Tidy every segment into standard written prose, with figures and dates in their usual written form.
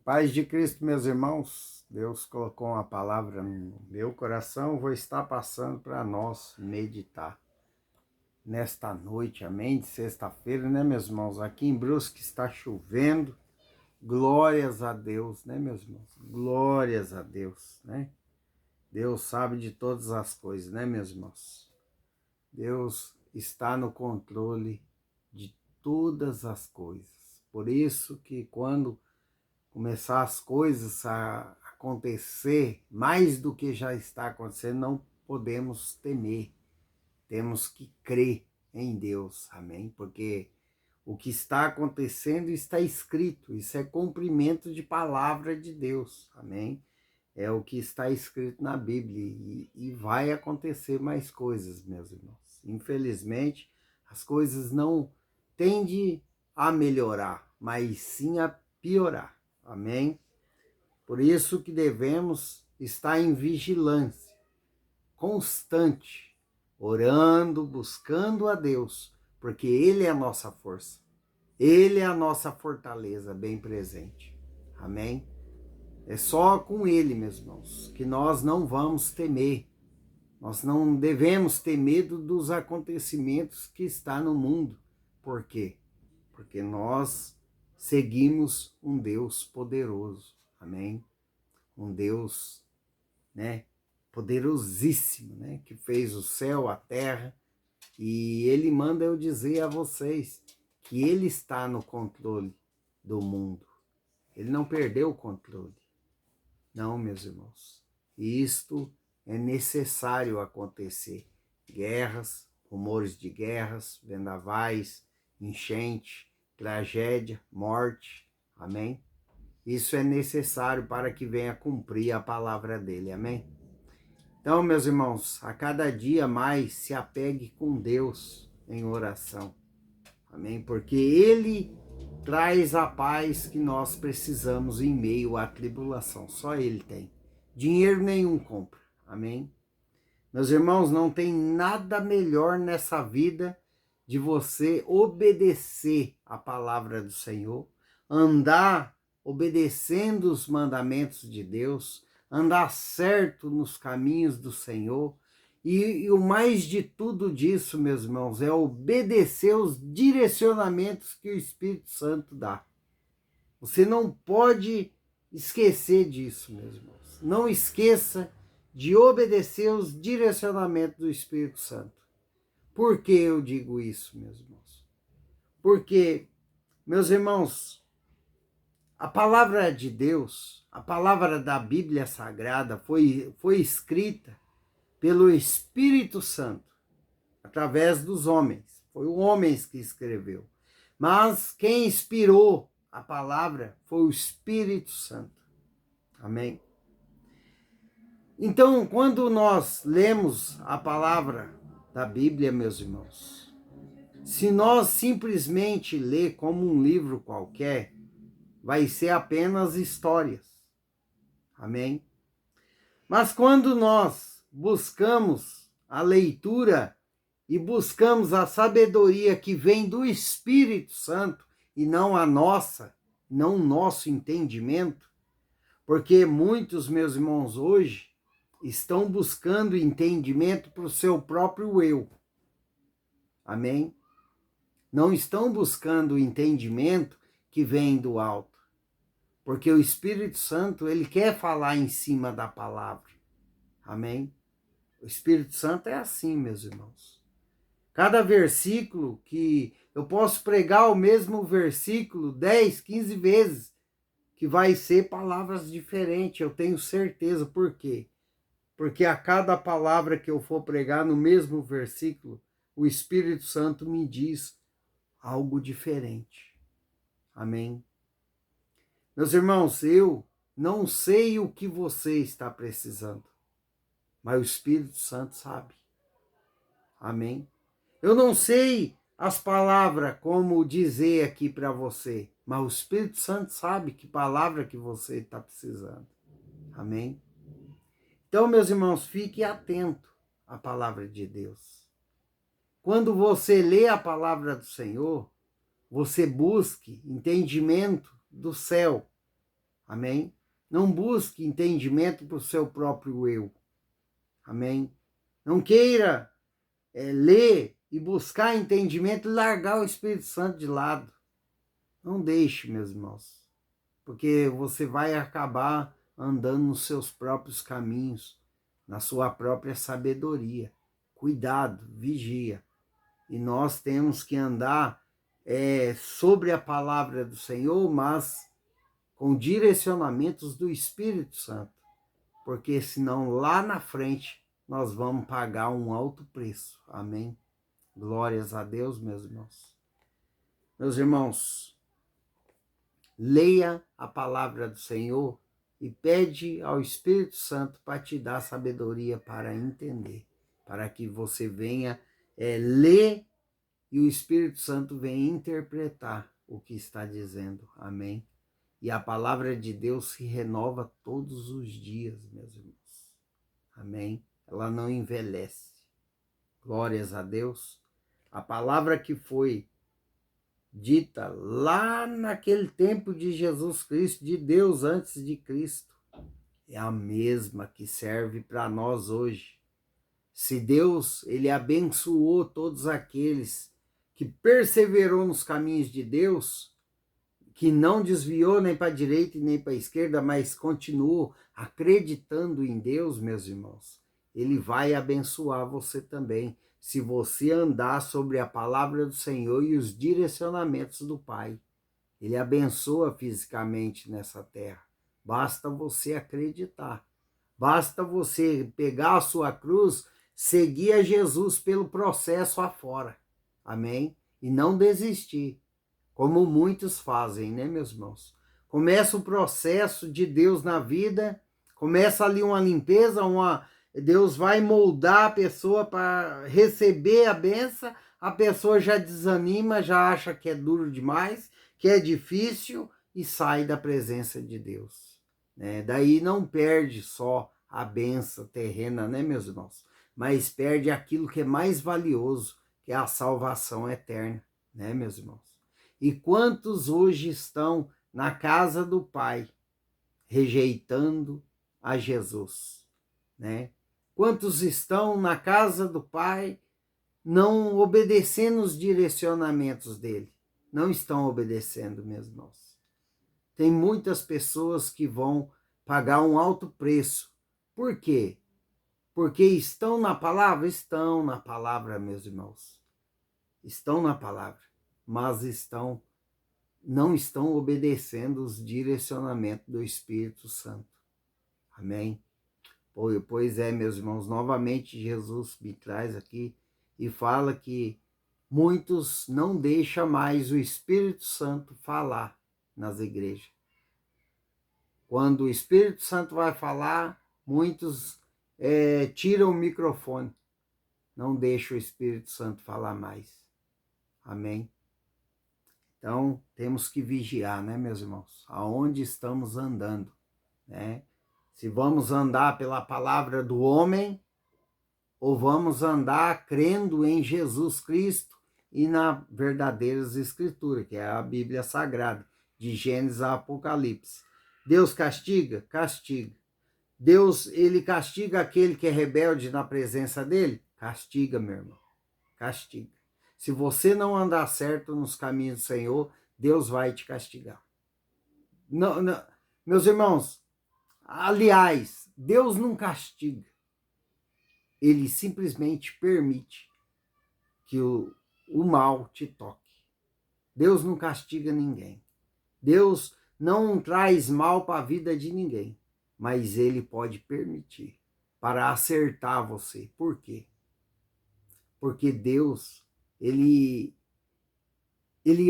Paz de Cristo, meus irmãos. Deus colocou uma palavra no meu coração, vou estar passando para nós meditar nesta noite, amém? De sexta-feira, né, meus irmãos? Aqui em Brusque está chovendo, glórias a Deus, né, meus irmãos? Glórias a Deus, né? Deus sabe de todas as coisas, né, meus irmãos? Deus está no controle de todas as coisas. Por isso que quando começar as coisas a acontecer mais do que já está acontecendo, não podemos temer, temos que crer em Deus, amém? Porque o que está acontecendo está escrito, isso é cumprimento de palavra de Deus, amém? É o que está escrito na Bíblia e vai acontecer mais coisas, meus irmãos. Infelizmente, as coisas não tendem a melhorar, mas sim a piorar. Amém? Por isso que devemos estar em vigilância constante, orando, buscando a Deus, porque Ele é a nossa força. Ele é a nossa fortaleza bem presente. Amém? É só com Ele, meus irmãos, que nós não vamos temer. Nós não devemos ter medo dos acontecimentos que está no mundo. Por quê? Porque nós seguimos um Deus poderoso, amém? Um Deus, né, poderosíssimo, né, que fez o céu, a terra, e Ele manda eu dizer a vocês que Ele está no controle do mundo. Ele não perdeu o controle. Não, meus irmãos. Isto é necessário acontecer. Guerras, rumores de guerras, vendavais, enchente, tragédia, morte. Amém? Isso é necessário para que venha cumprir a palavra dele. Amém? Então, meus irmãos, a cada dia mais se apegue com Deus em oração. Amém? Porque Ele traz a paz que nós precisamos em meio à tribulação. Só Ele tem. Dinheiro nenhum compra. Amém? Meus irmãos, não tem nada melhor nessa vida de você obedecer a palavra do Senhor, andar obedecendo os mandamentos de Deus, andar certo nos caminhos do Senhor. E o mais de tudo disso, meus irmãos, é obedecer os direcionamentos que o Espírito Santo dá. Você não pode esquecer disso, meus irmãos. Não esqueça de obedecer os direcionamentos do Espírito Santo. Por que eu digo isso, meus irmãos? Porque, meus irmãos, a palavra de Deus, a palavra da Bíblia Sagrada foi escrita pelo Espírito Santo, através dos homens. Foi os homens que escreveu. Mas quem inspirou a palavra foi o Espírito Santo. Amém? Então, quando nós lemos a palavra da Bíblia, meus irmãos, se nós simplesmente ler como um livro qualquer, vai ser apenas histórias. Amém? Mas quando nós buscamos a leitura e buscamos a sabedoria que vem do Espírito Santo e não a nossa, não o nosso entendimento, porque muitos, meus irmãos, hoje estão buscando entendimento para o seu próprio eu. Amém? Não estão buscando o entendimento que vem do alto. Porque o Espírito Santo, ele quer falar em cima da palavra. Amém? O Espírito Santo é assim, meus irmãos. Cada versículo que eu posso pregar o mesmo versículo 10, 15 vezes, que vai ser palavras diferentes, eu tenho certeza. Por quê? Porque a cada palavra que eu for pregar no mesmo versículo, o Espírito Santo me diz algo diferente. Amém? Meus irmãos, eu não sei o que você está precisando, mas o Espírito Santo sabe. Amém? Eu não sei as palavras como dizer aqui para você, mas o Espírito Santo sabe que palavra que você está precisando. Amém? Então, meus irmãos, fique atento à palavra de Deus. Quando você lê a palavra do Senhor, você busque entendimento do céu. Amém? Não busque entendimento para o seu próprio eu. Amém? Não queira ler e buscar entendimento e largar o Espírito Santo de lado. Não deixe, meus irmãos, porque você vai acabar andando nos seus próprios caminhos, na sua própria sabedoria. Cuidado, vigia. E nós temos que andar sobre a palavra do Senhor, mas com direcionamentos do Espírito Santo, porque senão lá na frente nós vamos pagar um alto preço. Amém? Glórias a Deus, meus irmãos. Meus irmãos, leia a palavra do Senhor e pede ao Espírito Santo para te dar sabedoria para entender, para que você venha ler e o Espírito Santo venha interpretar o que está dizendo. Amém? E a palavra de Deus se renova todos os dias, meus irmãos. Amém? Ela não envelhece. Glórias a Deus. A palavra que foi dita lá naquele tempo de Jesus Cristo, de Deus antes de Cristo, é a mesma que serve para nós hoje. Se Deus, ele abençoou todos aqueles que perseverou nos caminhos de Deus, que não desviou nem para a direita e nem para a esquerda, mas continuou acreditando em Deus, meus irmãos, ele vai abençoar você também, se você andar sobre a palavra do Senhor e os direcionamentos do Pai. Ele abençoa fisicamente nessa terra. Basta você acreditar. Basta você pegar a sua cruz, seguir a Jesus pelo processo afora. Amém? E não desistir, como muitos fazem, né, meus irmãos? Começa o processo de Deus na vida, começa ali uma limpeza, Deus vai moldar a pessoa para receber a benção, a pessoa já desanima, já acha que é duro demais, que é difícil e sai da presença de Deus. Né? Daí não perde só a benção terrena, né, meus irmãos? Mas perde aquilo que é mais valioso, que é a salvação eterna, né, meus irmãos? E quantos hoje estão na casa do Pai, rejeitando a Jesus, né? Quantos estão na casa do Pai, não obedecendo os direcionamentos dele? Não estão obedecendo, meus irmãos. Tem muitas pessoas que vão pagar um alto preço. Por quê? Porque estão na palavra? Estão na palavra, meus irmãos. Estão na palavra, mas não estão obedecendo os direcionamentos do Espírito Santo. Amém? Pois é, meus irmãos, novamente Jesus me traz aqui e fala que muitos não deixam mais o Espírito Santo falar nas igrejas. Quando o Espírito Santo vai falar, muitos tiram o microfone, não deixam o Espírito Santo falar mais. Amém? Então, temos que vigiar, né, meus irmãos? Aonde estamos andando, né? Se vamos andar pela palavra do homem ou vamos andar crendo em Jesus Cristo e na verdadeiras escrituras, que é a Bíblia Sagrada, de Gênesis a Apocalipse. Deus castiga? Castiga. Deus, ele castiga aquele que é rebelde na presença dele? Castiga, meu irmão. Castiga. Se você não andar certo nos caminhos do Senhor, Deus vai te castigar. Não, meus irmãos, aliás, Deus não castiga. Ele simplesmente permite que o mal te toque. Deus não castiga ninguém. Deus não traz mal para a vida de ninguém. Mas ele pode permitir para acertar você. Por quê? Porque Deus, ele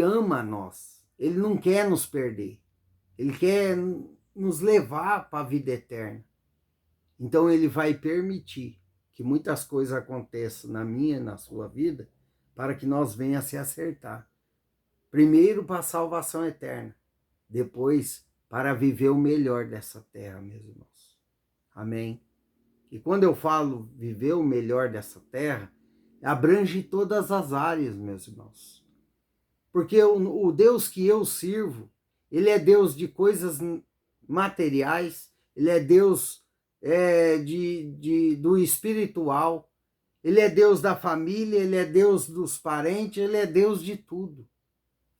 ama nós. Ele não quer nos perder. Ele quer nos levar para a vida eterna. Então ele vai permitir que muitas coisas aconteçam na minha e na sua vida para que nós venha se acertar. Primeiro para a salvação eterna, depois para viver o melhor dessa terra, meus irmãos. Amém? E quando eu falo viver o melhor dessa terra, abrange todas as áreas, meus irmãos. Porque o Deus que eu sirvo, ele é Deus de coisas materiais, ele é Deus do espiritual, ele é Deus da família, ele é Deus dos parentes, ele é Deus de tudo.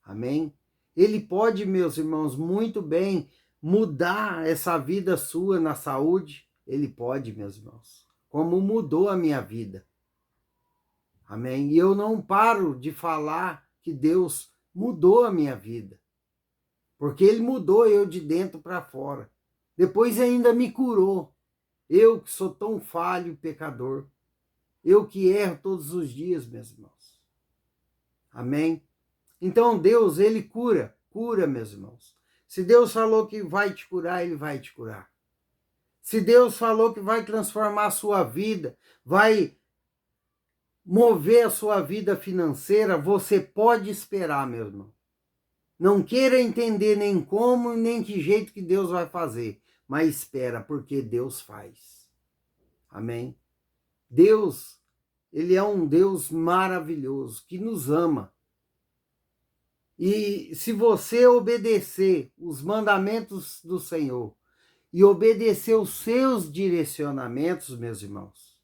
Amém? Ele pode, meus irmãos, muito bem mudar essa vida sua na saúde. Ele pode, meus irmãos, como mudou a minha vida. Amém? E eu não paro de falar que Deus mudou a minha vida, porque Ele mudou eu de dentro para fora. Depois ainda me curou. Eu que sou tão falho e pecador. Eu que erro todos os dias, meus irmãos. Amém? Então Deus, Ele cura, meus irmãos. Se Deus falou que vai te curar, Ele vai te curar. Se Deus falou que vai transformar a sua vida, vai mover a sua vida financeira, você pode esperar, meu irmão. Não queira entender nem como, nem que jeito que Deus vai fazer, mas espera, porque Deus faz. Amém? Deus, Ele é um Deus maravilhoso, que nos ama. E se você obedecer os mandamentos do Senhor e obedecer os seus direcionamentos, meus irmãos,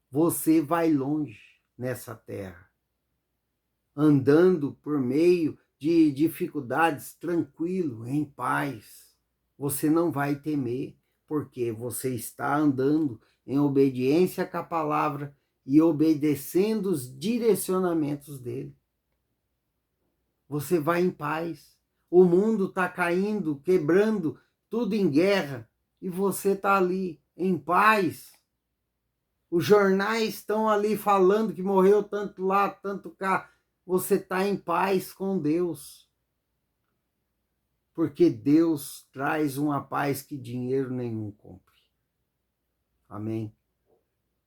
você vai longe nessa terra, andando por meio de dificuldades, tranquilo, em paz. Você não vai temer, porque você está andando em obediência com a palavra e obedecendo os direcionamentos dele. Você vai em paz. O mundo está caindo, quebrando, tudo em guerra, e você está ali em paz. Os jornais estão ali falando que morreu tanto lá, tanto cá. Você está em paz com Deus. Porque Deus traz uma paz que dinheiro nenhum compre. Amém?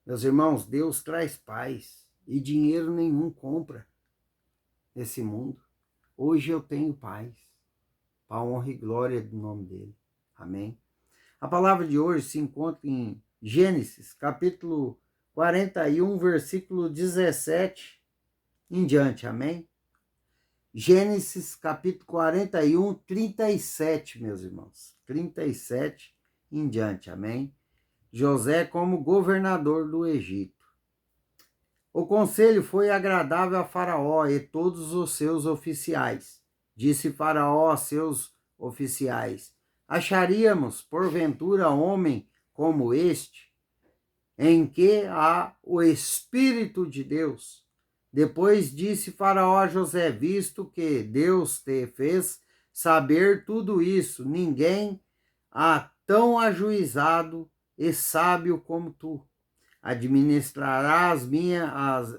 Meus irmãos, Deus traz paz e dinheiro nenhum compra nesse mundo. Hoje eu tenho paz, para a honra e glória do nome dele. Amém? A palavra de hoje se encontra em Gênesis, capítulo 41, versículo 17 em diante. Amém? Gênesis, capítulo 41, 37, meus irmãos. 37 em diante. Amém? José como governador do Egito. O conselho foi agradável a Faraó e todos os seus oficiais. Disse Faraó a seus oficiais: acharíamos, porventura, homem como este, em que há o Espírito de Deus? Depois disse Faraó a José: visto que Deus te fez saber tudo isso, ninguém há tão ajuizado e sábio como tu. Administrarás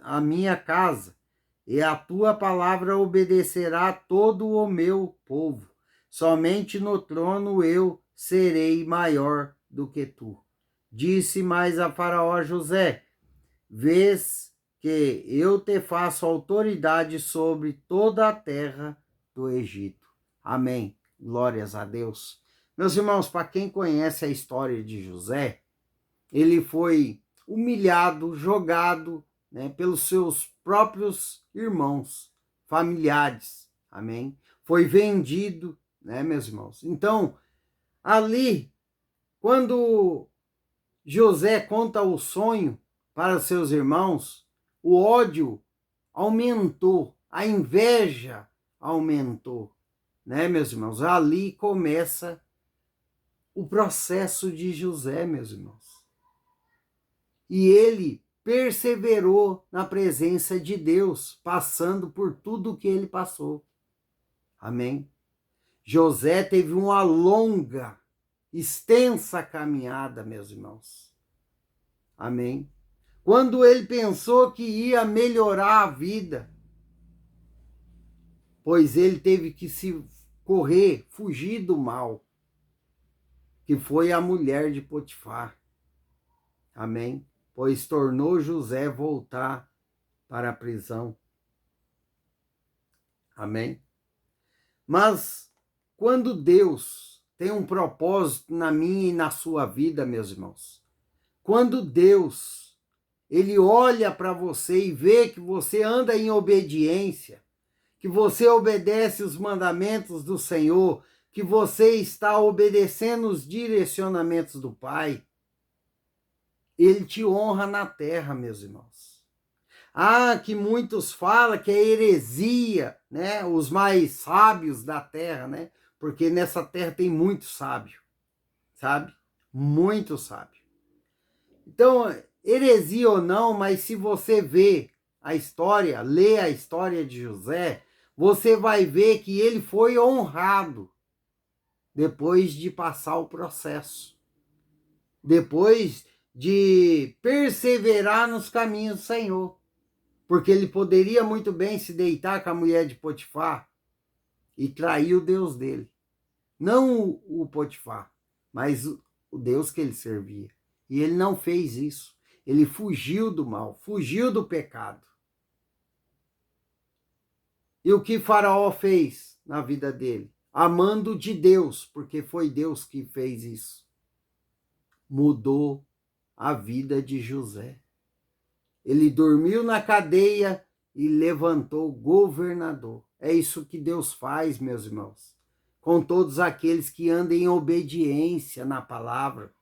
a minha casa, e a tua palavra obedecerá todo o meu povo. Somente no trono eu serei maior do que tu. Disse mais a Faraó José: vês que eu te faço autoridade sobre toda a terra do Egito. Amém. Glórias a Deus. Meus irmãos, para quem conhece a história de José, ele foi humilhado, jogado, né, pelos seus próprios irmãos, familiares, amém? Foi vendido, né, meus irmãos? Então, ali, quando José conta o sonho para seus irmãos, o ódio aumentou, a inveja aumentou, né, meus irmãos? Ali começa o processo de José, meus irmãos. E ele perseverou na presença de Deus, passando por tudo o que ele passou. Amém? José teve uma longa, extensa caminhada, meus irmãos. Amém? Quando ele pensou que ia melhorar a vida, pois ele teve que se correr, fugir do mal, que foi a mulher de Potifar. Amém? Pois tornou José voltar para a prisão. Amém? Mas quando Deus tem um propósito na minha e na sua vida, meus irmãos, quando Deus, ele olha para você e vê que você anda em obediência, que você obedece os mandamentos do Senhor, que você está obedecendo os direcionamentos do Pai, ele te honra na terra, meus irmãos. Ah, que muitos falam que é heresia, né? Os mais sábios da terra, né? Porque nessa terra tem muito sábio, sabe? Muito sábio. Então, heresia ou não, mas se você vê a história, lê a história de José, você vai ver que ele foi honrado depois de passar o processo, depois de perseverar nos caminhos do Senhor, porque ele poderia muito bem se deitar com a mulher de Potifar e trair o Deus dele, não o Potifar, mas o Deus que ele servia. E ele não fez isso. Ele fugiu do mal, fugiu do pecado. E o que Faraó fez na vida dele? Amando de Deus, porque foi Deus que fez isso. Mudou a vida de José. Ele dormiu na cadeia e levantou governador. É isso que Deus faz, meus irmãos, com todos aqueles que andam em obediência na palavra.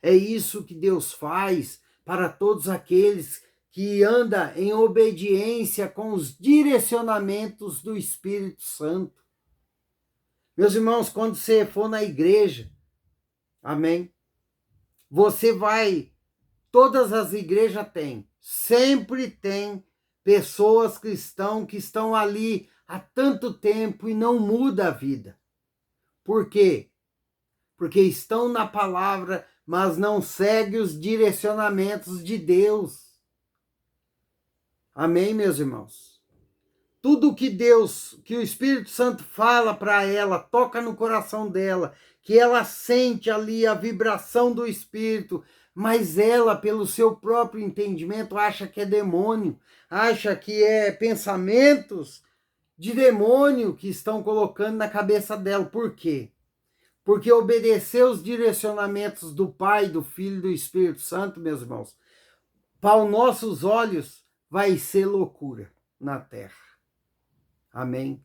É isso que Deus faz para todos aqueles que andam em obediência com os direcionamentos do Espírito Santo. Meus irmãos, quando você for na igreja, amém? Você vai, todas as igrejas têm, sempre tem pessoas cristãs que estão ali há tanto tempo e não muda a vida. Por quê? Porque estão na palavra, mas não seguem os direcionamentos de Deus. Amém, meus irmãos? Tudo que Deus, que o Espírito Santo fala para ela, toca no coração dela, que ela sente ali a vibração do Espírito, mas ela, pelo seu próprio entendimento, acha que é demônio, acha que é pensamentos de demônio que estão colocando na cabeça dela. Por quê? Porque obedecer os direcionamentos do Pai, do Filho e do Espírito Santo, meus irmãos, para os nossos olhos vai ser loucura na terra. Amém?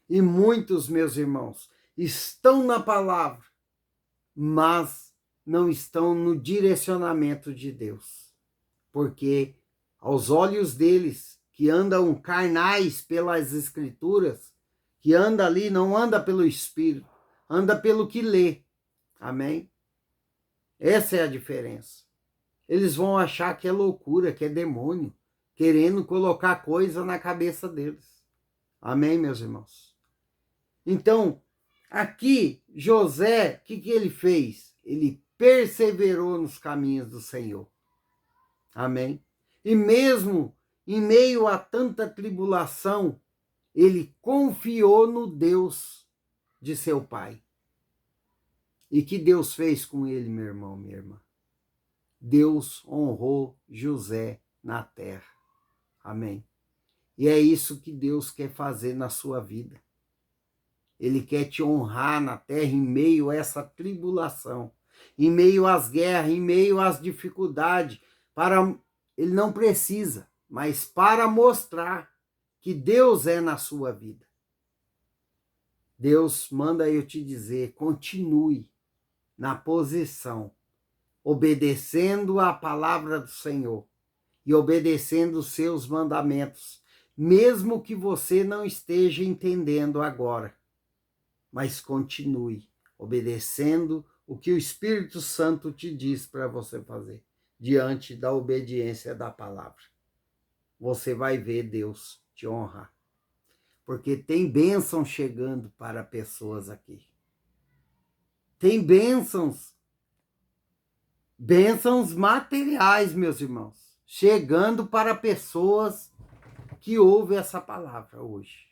E muitos, meus irmãos, estão na palavra, mas não estão no direcionamento de Deus. Porque aos olhos deles, que andam carnais pelas Escrituras, que anda ali, não anda pelo Espírito, anda pelo que lê. Amém? Essa é a diferença. Eles vão achar que é loucura, que é demônio, querendo colocar coisa na cabeça deles. Amém, meus irmãos? Então, aqui, José, o que ele fez? Ele perseverou nos caminhos do Senhor. Amém? E mesmo em meio a tanta tribulação, ele confiou no Deus de seu pai. E que Deus fez com ele, meu irmão, minha irmã? Deus honrou José na terra. Amém? E é isso que Deus quer fazer na sua vida. Ele quer te honrar na terra em meio a essa tribulação, em meio às guerras, em meio às dificuldades. Ele não precisa, mas para mostrar que Deus é na sua vida. Deus manda eu te dizer, continue na posição, obedecendo a palavra do Senhor e obedecendo os seus mandamentos, mesmo que você não esteja entendendo agora, mas continue obedecendo o que o Espírito Santo te diz para você fazer, diante da obediência da palavra. Você vai ver Deus te honrar, porque tem bênção chegando para pessoas aqui. Tem bênçãos materiais, meus irmãos, chegando para pessoas que ouvem essa palavra hoje.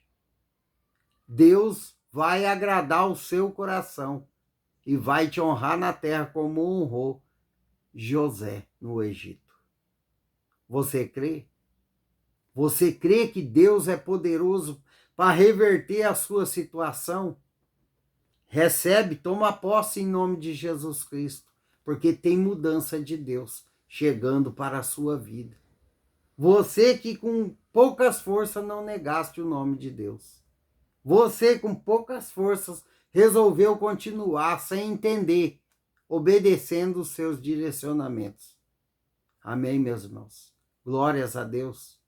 Deus vai agradar o seu coração e vai te honrar na terra como honrou José no Egito. Você crê? Você crê que Deus é poderoso para reverter a sua situação? Recebe, toma posse em nome de Jesus Cristo, porque tem mudança de Deus chegando para a sua vida. Você que com poucas forças não negaste o nome de Deus. Você com poucas forças resolveu continuar sem entender, obedecendo os seus direcionamentos. Amém, meus irmãos? Glórias a Deus.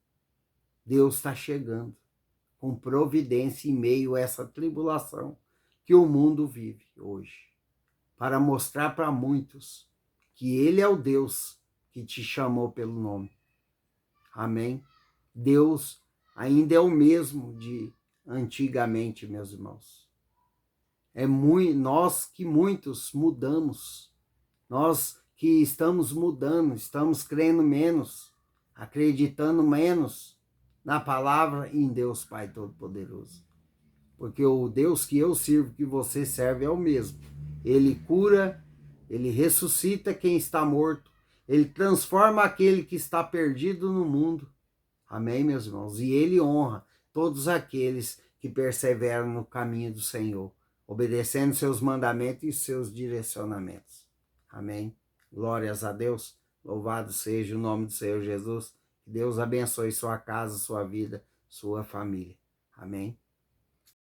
Deus está chegando com providência em meio a essa tribulação que o mundo vive hoje, para mostrar para muitos que Ele é o Deus que te chamou pelo nome. Amém? Deus ainda é o mesmo de antigamente, meus irmãos. Nós que muitos mudamos, nós que estamos mudando, estamos crendo menos, acreditando menos na palavra e em Deus Pai Todo-Poderoso. Porque o Deus que eu sirvo, que você serve, é o mesmo. Ele cura, ele ressuscita quem está morto, ele transforma aquele que está perdido no mundo. Amém, meus irmãos? E ele honra todos aqueles que perseveram no caminho do Senhor, obedecendo seus mandamentos e seus direcionamentos. Amém? Glórias a Deus. Louvado seja o nome do Senhor Jesus. Que Deus abençoe sua casa, sua vida, sua família. Amém?